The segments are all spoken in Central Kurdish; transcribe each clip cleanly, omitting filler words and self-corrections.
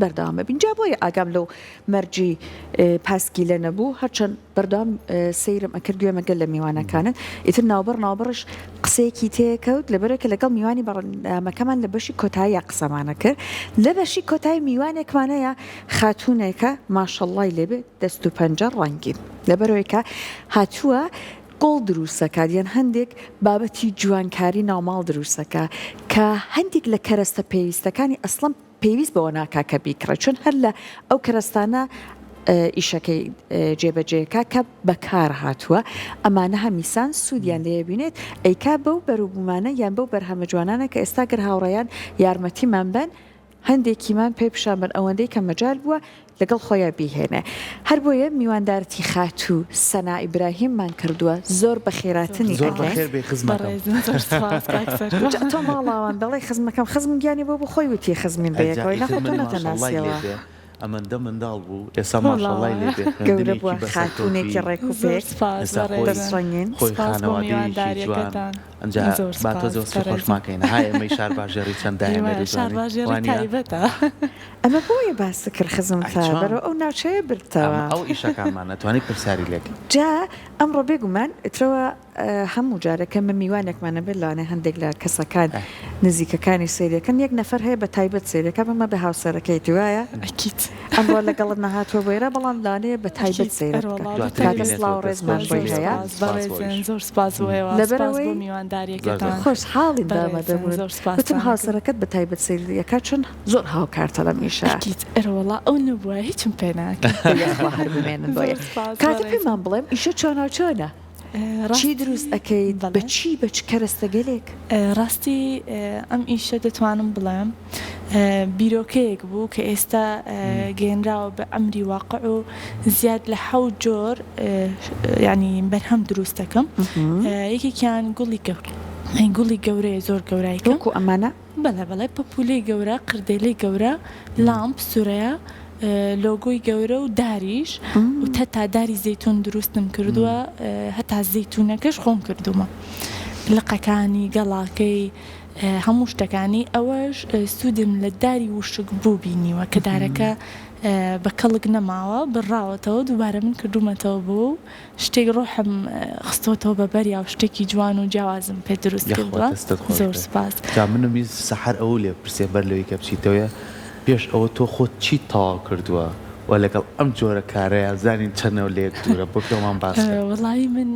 بەردەوامە بین. جا بۆیە ئاگام لەو مەرجی پاسکی لە نەبوو هەرچەند بەردەوام سەیرم ئەکرد گوێمەگەل لە میوانەکانت ئیتر ناوبڕش قسەیەکی تێکەوت لەبەرەوە لەگەڵ میوانی بەڕامەکەمان لە بەشی کۆتایی قسەمانە کرد. لە بەشی کۆتایی میوانێکمانەیە خاتوونێکە ماشەڵڵای لێبێ دەست و پەنجە ڕەنگی لەبەرەوەیکە هاتووە گۆڵ دروستەکە دیان هەندێک بابەتی جوانکاری ناوماڵ دروستەکە کە هەندێک لە کەرەستە پێویستەکانی ئەسڵم پێویست بەوە ناکا کە بیکڕە چون هەر لە ئەو کەرەستانە ئیشەکەی جێبەجێەکە کە بەکار هاتووە ئەمانە هەمیسان سوودیان لێبینێت ئەیکا بەو بەروبوومانە یان بەو بەرهەمە جوانانە کە ئێستا گەر هاوڕێیان یارمەتیمان بن هەندێکیمان پێ پیشان ئەوەندەی کە مەجال بووە لەگەڵ خۆیان بیهێنێ. هەر بۆیە میواندارەتی خاتوو سەنا ئیبراهیممان کردووە زۆر بە خێراتنی زۆر بەخێر بێ تۆ ماڵاوان دەڵێ خزمەکەم خزم گیانی بۆ خۆی وتی خزمین بەیەکەوەی نەخۆتۆنەتە ناسیەوە ئەمەندە منداڵ بوو ئێستا ماشەڵڵای لێ گەورە بووە خاتوونێکی ڕێک و پێک دەسڕەنگین خۆی خانەوادەیەکی ئەنجا با تۆ زۆر خۆشماکەین های ئەمەی شار باژێڕی چەنددایبێتە ئەمە بۆیە باس کرد خزم تا بەرەوە ئەو ناوچەیە برتەوە ئەو ئیشەکانمان نەتوانانی پرسیاری لێک جا ئەمڕۆ بێگومان ئترەوە هەموو جارەکە من میوانێکمانە بێت لاانێ هەندێک لە کەسەکان نزیکەکانی سیرەکەن یەک نەفەر هەیە بە تایبەت سیرەکە بەمە بە هاوسەرەکەی دوایە ئەمڕۆ لەگەڵت نەهاتوە بۆێرە بەڵام لاانەیە بە تایبەت سیرەکە سلااو ڕێزمان بۆی هەیە زۆر سپاس لەبەرەوەی میوانداریەکەتان خۆش حاڵی دامە دەبووتم هاوسەرەکەت بە تایبەت سیرەکە چون زۆر هاوکارتە لە میشە ئەرەوەڵا ئەو نبووە هیچم پێ ناکە هەر بمێنن بۆیە کاتە پێمان بڵێم ئیشە چۆنە چی دروست ئەەکەیت بەچی بەچ کەرەستەگەلێک ڕاستی ئەم ئیشە دەتوانم بڵێم بیرۆکەیەک بوو کە ئێستا گەێنراوە بە ئەمری واقع و زیاد لە حەوت جۆر ینی بەرهەم دروستەکەم یەکێکیان گوڵی گەورەیە زۆر گەورایکە و ئەمانە بەڵێ پەپولەی گەورە قردێلەی گەورە لامپ سوورەیە لۆگۆی گەورە و داریش و تا داری زەیتون دروستم کردووە هەتا زەیتونەکەش خۆم کردومە لقەکانی گەڵاکەی هەموو شتەکانی ئەوەش سوودم لە داری وشک بوو بینیوە کە دارەکە بە کەڵک نەماوە بڕاوەتەوە دووبارە من کردومەتەوە بوو شتێک ڕۆحم خستۆتەوە بە بەریا و شتێکی جوان و جیاوازم پێ دروست کردووە زۆر سپاس منم سەحەر ئەو لێ پرسێ بەر لەوەی کە بچیتەوە پێش ئەوە تۆ خۆت چی تاوا کردووە و لەگەڵ ئەم جۆرە کارەیە زانین چەنەوە لێک دوورە بۆ پێمان باس وەڵی من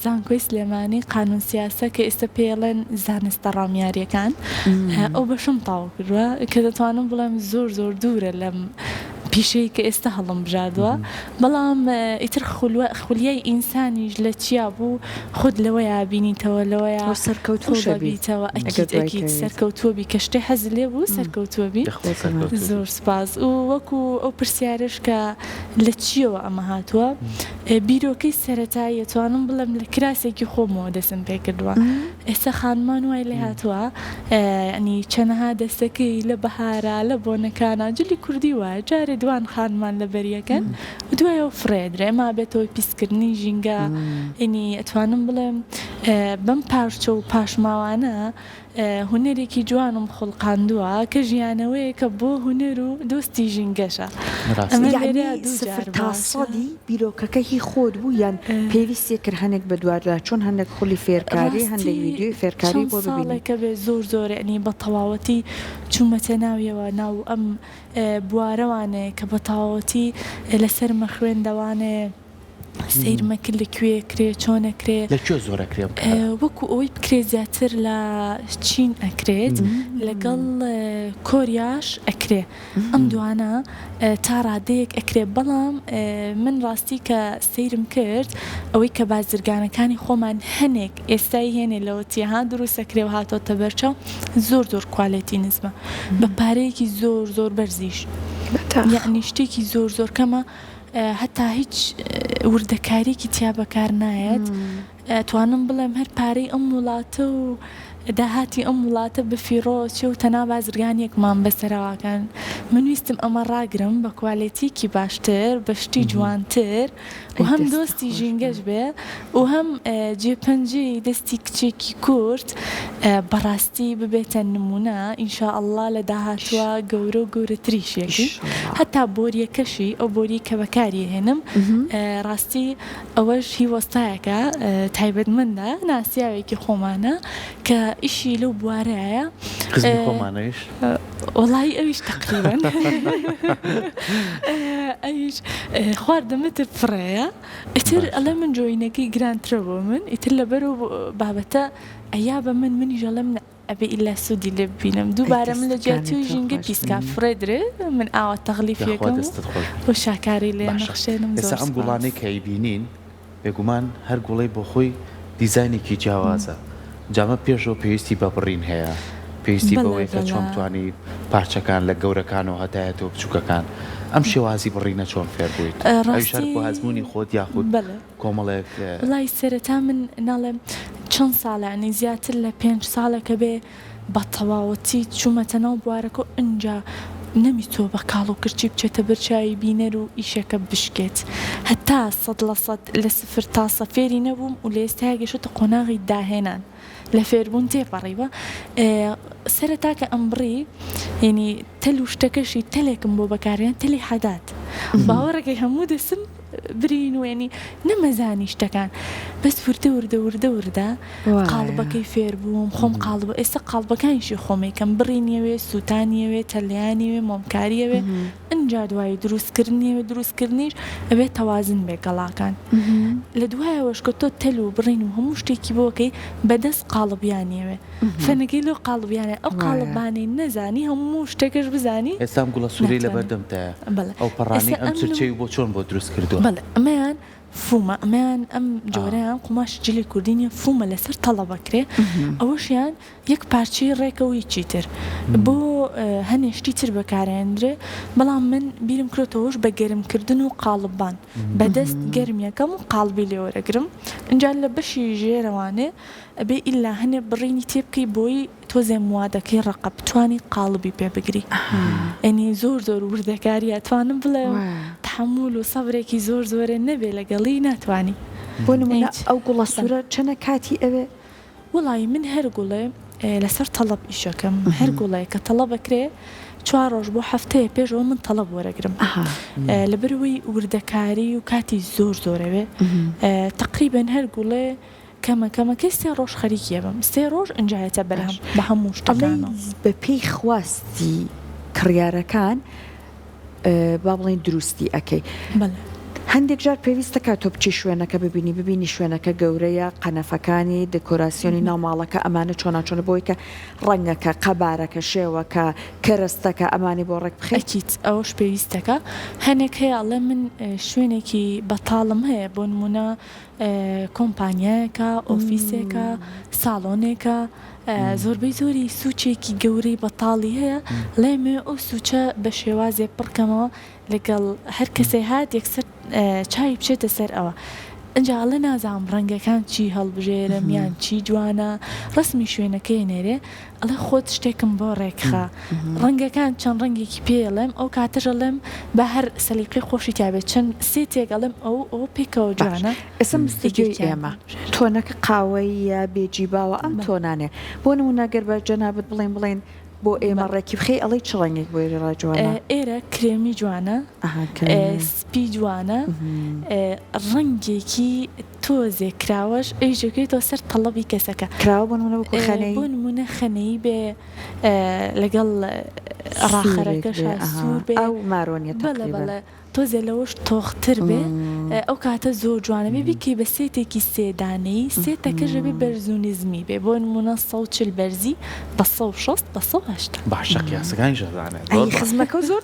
زانکۆی سلێمانی قانون سیاسە کە ئێستا پێڵێن زانستە ڕامیاریەکان ئەو بەشم تاوا کردووە کە دەتوانم بڵێم زۆر دوورە لەم پیشەی کە ئێستا هەڵم بژادووە بەڵام ئیتر خولیای ئینسانیش لە چیا بوو خود لەوەیە بینیتەوە لەوەیە سەرکەوتوبیتەوە ئەکید سەرکەوتووەبی کە شتێ حەز لێ بوو سەرکەوتووەبی زۆر سپاس و وەکو ئەو پرسیارش کە لە چیەوە ئەمە هاتووە بیرۆکەی سەرەتایی توانم بڵێم لە کراسێکی خۆمەوە دەسم پێ کردووە ئێستا خانمان وای لێ هاتووە ئەنی چەنەها دەستەکەی لە بەهارە لە بۆنەکانە جلی کوردی وایە جارێ دوان خانمان لە بەریەکەن و دوایەوە فرێدرێ ئەما بێتەوە پیسکردنی ژینگە ئینی ئەتوانم بڵێم بەم پارچە و پاشماوانە هونەرێکی جوانم خوڵقاندووە کە ژیانەوەیە کە بۆ هونەر و دۆستی ژینگەشە تا سەدی بیرۆکەکە هی خۆت بوو یان پێویستێ کرد هەنێک بە دوواردا چۆن هەندێک خولی فێرکاری هەندێک ویدیۆی فێرکاری بۆ ببینێکە بێ زۆر ئەنی بە تەواوەتی چوومەتە ناویەوە ناو ئەم بوارەوانەیە کە بە تەواوەتی لەسەر مەخوێندەوانێ سیرمەکرد لەکوێ کرێ چۆنەکرێ لەکوێ زۆرەکرێ وەکو ئەوەی بکرێ زیاتر لە چین ئەکرێت لەگەڵ کۆریاش ئەکرێ ئەم دوانە تا ڕادەیەک ئەکرێ بەڵام من ڕاستی کە سیرم کرد ئەوەی کە بازرگانەکانی خۆمان هەنێک ئێستای هێنێ لەوەتیها دروستەکرێ و هاتۆتە بەرچەو زۆر کوالێتی نزمە بە پارەیەکی زۆر بەرزیش یعنی شتێکی زۆر کەمە هەتا هیچ وردەکارێکی تیا بەکار نایەت توانم بڵێم هەر پارەی ئەم وڵاتە و داهاتی ئەم وڵاتە بە فیرۆچێ و تەنا بازرگانیەکمان بەسەرەواکەن من ویستم ئەمە ڕاگرم بە کوالێتیکی باشتر بەشتی جوانتر و هەم دۆستی ژینگەش بێ و هەم جێپەنجەی دەستی کچێکی کورد بەڕاستی ببێتە نمونە ئینشاءالله لە داهاتوە گەورە و گەورەتریشێکی هەتا بۆریەکەشی ئەو بۆری کە بەکاری هێنم ڕاستی ئەوەش هی وەستایەکە تایبەتمەندە ناسیاوێکی خۆمانە کە ئیشی لەو بوارەیە خۆمانەیش وڵی ئەویش تقریبا ئەویش خواردەمەتر فڕەیە ئیتر ئەڵێ من جۆینەکەی گرانترە بۆ من ئیتر لەبەر و بابەتە ئەیا بە منی ژەڵم ئەبێ ئیلا سوودی لێ ببینم دووبارە من لە جیاتی و ژینگە پیسکا فڕێدرێ من ئاوە تەغلیفیەکەم بۆ شاکاری لێ نەخشێنم ئێستا ئەم گوڵانەی کە ئەیبینین بێگومان هەر گوڵەی بۆ خۆی دیزاینێکی جیاوازە جامە پێشەوە پێویستی بە بڕین هەیە پێویستی بەوەی کە چۆن توانی پارچەکان لە گەورەکانەوە هەتایەتەوە بچووکەکان ئەم شێوازی بڕینە چۆن فێر بوویت ئەویشار بۆ هەزمونی خۆت یاخود کۆمەڵێک وڵی سەرەتا من ناڵێم چەند ساڵانی زیاتر لە 5 ساڵەکە بێ بە تەواوەتی چوومەتە ناو بوارەکە ئەنجا نەمیتۆ بە کاڵ و کرچی بچێتە بەرچاوی بینەر و ئیشەکە بشکێت هەتا 100% لە 0 تا 100 فێری نەبووم و لە ئێستا گەشتە قۆناغی داهێنان لە فێربوون تێپەڕیوە سەرەتا کە ئەمبڕی ینی تەل و شتەکەشی تەلێکم بۆ بەکارێن تەلی حەدات باوەڕەکەی هەموو دەسم برین وێنی نەمەزانی شتەکان بەس وردە قاڵبەکەی فێر بووم خۆم قاڵبە ئێستا قاڵبەکانیشی خۆمێکم بڕینیەوێ سووتانیەوێ تەلیانیوێ مۆمکاریەوێ ئەنجا دوای دروستکردنیش ئەبێت تەوازن بێ گەڵاکان لە دوایەوەش کە تۆ تەل و بڕین و هەموو شتێکی بۆکەی بەدەست قاڵبیانیەوێ فەنەکەی لەو قاڵبیانە ئەو قاڵبانەی نەزانی هەموو شتێکش بزانی ئێستا گوڵە سوورەی لەبەردەمتەیە ئەو پەڕانی ئەم چرچەی بۆ چۆن بۆ دروست کردووە بەڵێ ئەمەیان فومە ئەمەیان ئەم جۆرەیان قوماش جلی کوردینە فومە لەسەر تەڵە بکرێ ئەوەشیان یەک پارچەی ڕێکەوەی چیتر بۆ هەنێشتی تر بەکارێنرێ بەڵام من بیرم کرێتەوەش بە گەرمکردن و قاڵبان بەدەست گەرمیەکەم و قاڵبی لێوەرەگرم اینجا لە بەشی ژێرەوانێ ئەبێ ئیلا هەنێ بڕینی تێ بکەی بۆی تۆزێ موادەکەی ڕقە بتوانی قاڵبی پێ بگری ئەنی زۆر وردەکاری ئەتوانم بڵێ تحمل و سەبرێکی زۆرە نەبێ لەگەڵی ناتوانی بۆ نمونە ئەو گوڵە سوورە چەنە کاتی ئەوێ وڵی من هەر گوڵێ لەسەر تەڵەب ئیشەکەم هەر گوڵێ کە تەڵە بکرێ 4 ڕۆژ بۆ هەفتەیە پێشەوە من تەڵەب وەرەگرم لەبەرەوەی وردەکاری و کاتی زۆرەوێ تقریبا هەر گوڵێ کەمەکەی 3 ڕۆژ خەریکیە بم 3 ڕۆژ ئەنجایەتە بەرهەم بە هەموو شتەکانەوە بە پێی خواستی کڕیارەکان با بڵێن دروستی ئەەکەی هەندێک جار پێویستەکە تۆ بچی شوێنەکە ببینی شوێنەکە گەورەیە قەنەفەکانی دکۆراسیۆنی ناوماڵەکە ئەمانە چۆناچۆنە بۆی کە ڕەنگەکە قەبارەکە شێوەکە کەرەستەکە ئەمانی بۆ ڕێک بخەیت ئەوش پێویستەکە هەنێک هەیە ئەڵێ من شوێنێکی بەتاڵم هەیە بۆ نمونە کۆمپانیایەکە ئۆفیسێکە ساڵۆنێکە زۆربەی زۆری سوچێکی گەورەی بەتاڵی هەیە لێمێ ئەو سوچە بە شێوازێ پڕکەمەوە لەگەڵ هەر کەسێ هات یەکسەر چای بچێتە سەر ئەوە ئەنجاڵە نازام ڕەنگەکان چی هەڵبژێرم یان چی جوانە ڕسمی شوێنەکەی نێرێ ئەڵێ خۆت شتێکم بۆ ڕێکخە ڕەنگەکان چەند ڕەنگێکی پێڵێم ئەو کاتەژەڵێم بە هەر سەلیقی خۆشی تابێت چەند سێ تێگەڵم ئەو پێکەوە جوانە ئەسم مستیگوی ئێمە تۆنەکە قاوەی یا بێجی باوە ئەم تۆنانێ بۆ نمونەگەر بە جەنابەت بڵێن بۆ ئێمە ڕێکی بخەی ئەڵی چڵەنگێک بۆ ڕاجوانە ئێرە کرێمی جوانە سپی جوانە ڕەنگێکی تۆزێ کراوەش ئەیژەکەیتەوە سەر تەڵەبی کەسەکە کراوە بۆ نمونە خەنەی بێ لەگەڵ ڕاخەرەکەش سوور بێ ئەو مارۆنیێت بەڵێ تۆزێ لەوەش تۆختر بێ ئەو کاتە زۆر جوانە بێ بیکەی بە سێتێکی سێدانەی سێتەکەژە بێ بەرزونیزمی بێ بۆ نمونە 140 بەرزی بە 160 بە 180 باشە قیاسەکانی ژەدانێت خزمەکە زۆر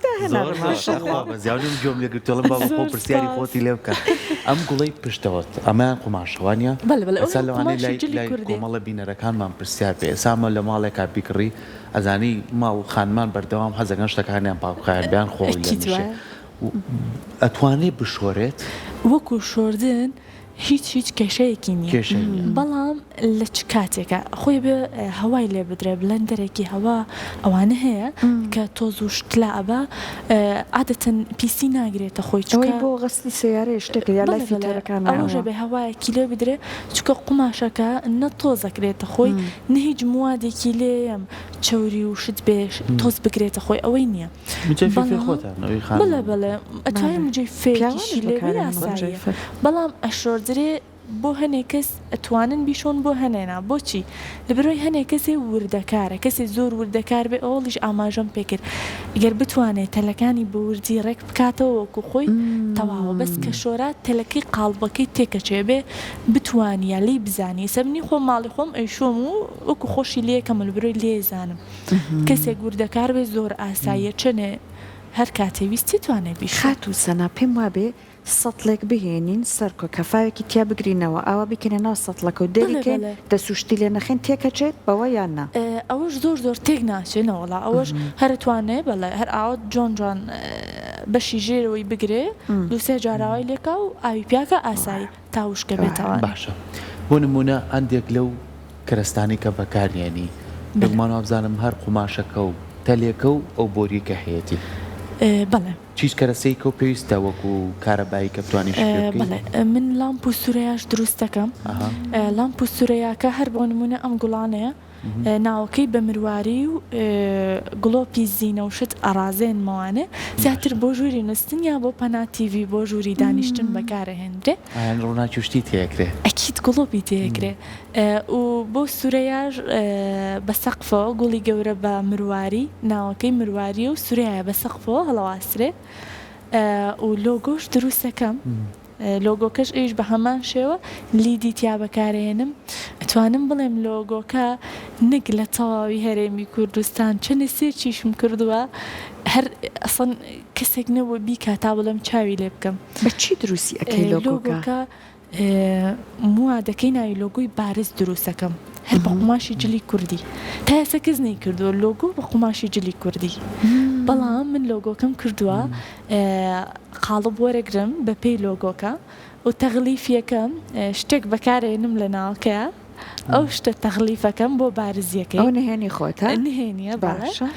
بەزیاویم گوێم لێگرتوڵم با بۆ پرسیاری خۆتی لێ بکە ئەم گوڵەی پشتەوەت ئەمان قوماشەوانە ئەسا لەوانەی لای کۆمەڵە بینەرەکانمان پرسیار پێ ئێسامە لە ماڵێکا بیکڕی ئەزانی ماڵ خانمان بەردەوام حەزەکەن شتەکانیان پاکخایان خۆی لێ ئەتوانێت بشۆرێت وەکو شۆردن هیچ کێشەیەکی نییە بەڵام لە چ کاتێکە خۆی بە هەوای لێ بدرێ بلەندەرێکی هەوا ئەوانە هەیە کە تۆز و شتلا ئەبا عادەتەن پیسی ناگرێتە خۆی ئەوەی بۆ غەسلی سیارەیە شتێک یا لای فیلتەرەکان ئەوژە بێ هەوایەکی لێ بدرێ چکە قوماشەکە نە تۆزەکرێتە خۆی نە هیچ موادێکی لێم چوری و شت بێش تۆز بگرێتە خۆی ئەوەی نییە بڵێ بڵێ ئەتوانێت مجێ فێکیشی لێ یاساییە بەڵام ئەشۆردرێ بۆ هەنێک کەس ئەتوانن بیشۆن بۆ هەنێنا بۆچی لەبەرەوەی هەنێک کەسێ وردەکارە کەسێ زۆر وردەکار بێ ئەوڵیش ئاماژەم پێکرد ئەگەر بتوانێت تەلەکانی بە وردی ڕێک بکاتەوە وەکو خۆی تەواوە بەس کە شۆرات تەلەکەی قاڵبەکەی تێکەچێ بێ بتوانیا لی بزانی سەبنی خۆ ماڵی خۆم ئەیشۆم و وەکو خۆشی لێکەم لەبەرەوەی لێزانم کەسێک وردەکار بێ زۆر ئاساییە چنێ هەر کاتێویستی توانێت بیش خات و سەنا پێم وابێ سەتڵێک بهێنین سەرکۆ کەفاوێکی تیا بگرینەوە ئاوا بکەنە ناو سەتڵەکە و دەریکەن دەسوشتی لێ نەخێن تێکەچێت بەوە یاننا ئەوەش زۆر تێک ناچێنەوەڵا ئەوەش هەرتوانێ بەڵێ هەر ئاوت جۆن بەشی ژێرەوەی بگرێ دووسێ جاراوای لێکا و ئاوی پیاکە ئاسایی تاوشکە بێتەوە باشە بۆ نمونە ئەندێک لەو کەرستانی کە بەکارێنی دەگومان وابزانم هەر قوماشەکە و تەلێکە و ئەو بۆریکە هەیەی بەڵێ چیش کەرەسەی کە پێویستە وەکو کارەبایی کە بتوانیش من لامپ و سوورەیەش دروست دەکەم لامپ و سوورەیەکە هەر بۆ نمونە ئەم گوڵانەیە ناوەکەی بە مرواری و گڵۆپی زیینە و شت ئارازێنمەوانێ زیاتر بۆ ژووری نووسن یا بۆ پەنا تیڤی بۆ ژووری دانیشتن بەکارەهێنرێ ڕووناکیشتی تێکرێ ئەکیت گڵۆپی تێکرێ و بۆ سوورەیەش بە سەقفەوە گوڵی گەورە بە مرواری ناوەکەی مرواری و سوورەیە بە سەقفەوە هەڵەواسرێ و لۆگۆش دروستەکەم لۆگۆکەش ئەویش بە هەمان شێوە لیدی تیا بەکارێنم ئەتوانم بڵێم لۆگۆکە نەک لە تەواوی هەرێمی کوردستان چەندە سێرچیشم کردووە هەر ئەسڵەن کەسێک نەبووە بیکا تا بڵێم چاوی لێ بکەم بەچی دروستی ئەەکەی لۆگۆکە موادەکەی ناوی لۆگۆی بارز دروستەکەم هەر بە قوماشی جلی کوردی تا ئێستا کەس نەیکردووە لۆگۆ بە قوماشی جلی کوردی بەڵام من لۆگۆکەم کردووە قاڵب وەرەگرم بە پێی لۆگۆکە و تەغلیفیەکەم شتێک بەکارێنم لە ناوکەیە ئەو شتە تەغلیفەکەم بۆ بارزیەکەی ئەو نهێنی خۆتە نهێنیە باشە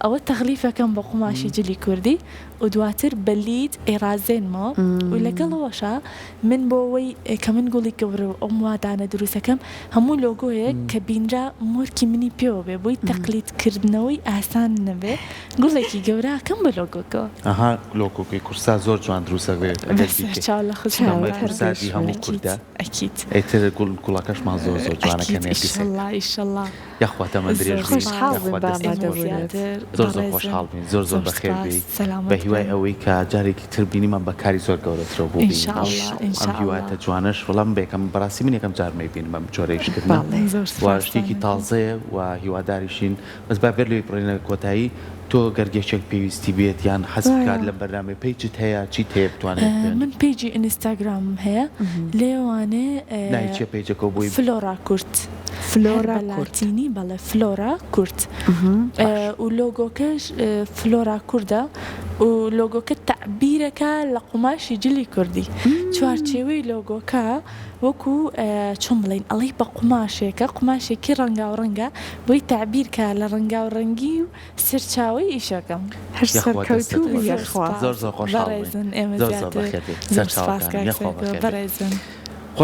ئەوە تەغلیفەکەم بە قوماشی جلی کوردی و دواتر بەلید ئێرازێنمەوە و لەگەڵەوەشە من بۆ ئەوەی کە من گوڵی گەورە و ئەو موادانە دروستەکەم هەموو لۆگۆیەک کە بینرا مۆرکی منی پێوە بێ بۆی تەقلیدکردنەوەی ئاسان نەبێ گوڵێکی گەوراکەم بە لۆگۆکەوە ئەها لۆگۆکەی کورسا زۆر جوان دروستە بێت چاو لە خزمەتی هەموو کوردە ئەکید ئیتر گوڵەکەشمان زۆر جوانەکەن ئیشەڵڵا یاخواتە من درێژ زۆر خۆشحاڵ بین زۆر بەخێر بی بە هیوای ئەوەی کە جارێکی تر بینیمان بەکاری زۆر گەورەترەوە بوو ئەم هیواتە جوانش وەڵام بێکم بەڕاستی من یەکەم جارمەی بینم بەم جۆرەیشکردن شتێکی تازەیە و هیواداریشین بەس با بێر لێی بڕێنە کۆتایی تۆ گەرگێکێک پێویستی بێت یان حەز بکات لە بەرنامەی پیجت هەیە چیت هەیە بتوانێت من پیجی ئینستاگرام هەیە لێوانێ چێ پیجەکە بووی فلۆرا کورت فلۆرا لاتینی بەڵێ فلۆرا کورت و لۆگۆکەش فلۆرا کووردە و لۆگۆکە تەعبیرەکە لە قوماشی جلی کوردی چوارچێوەی لۆگۆکە وەکو چۆن بڵێن ئەڵی بە قوماشێکی ڕەنگاوڕەنگە بۆی تەعبیرکە لە ڕەنگاوڕەنگی و سەرچاوی ئیشەکەم هەر سەرکەوتوو زۆر خۆشحاڵ بەڕێزن ئێمە زیاتر بەڕێزن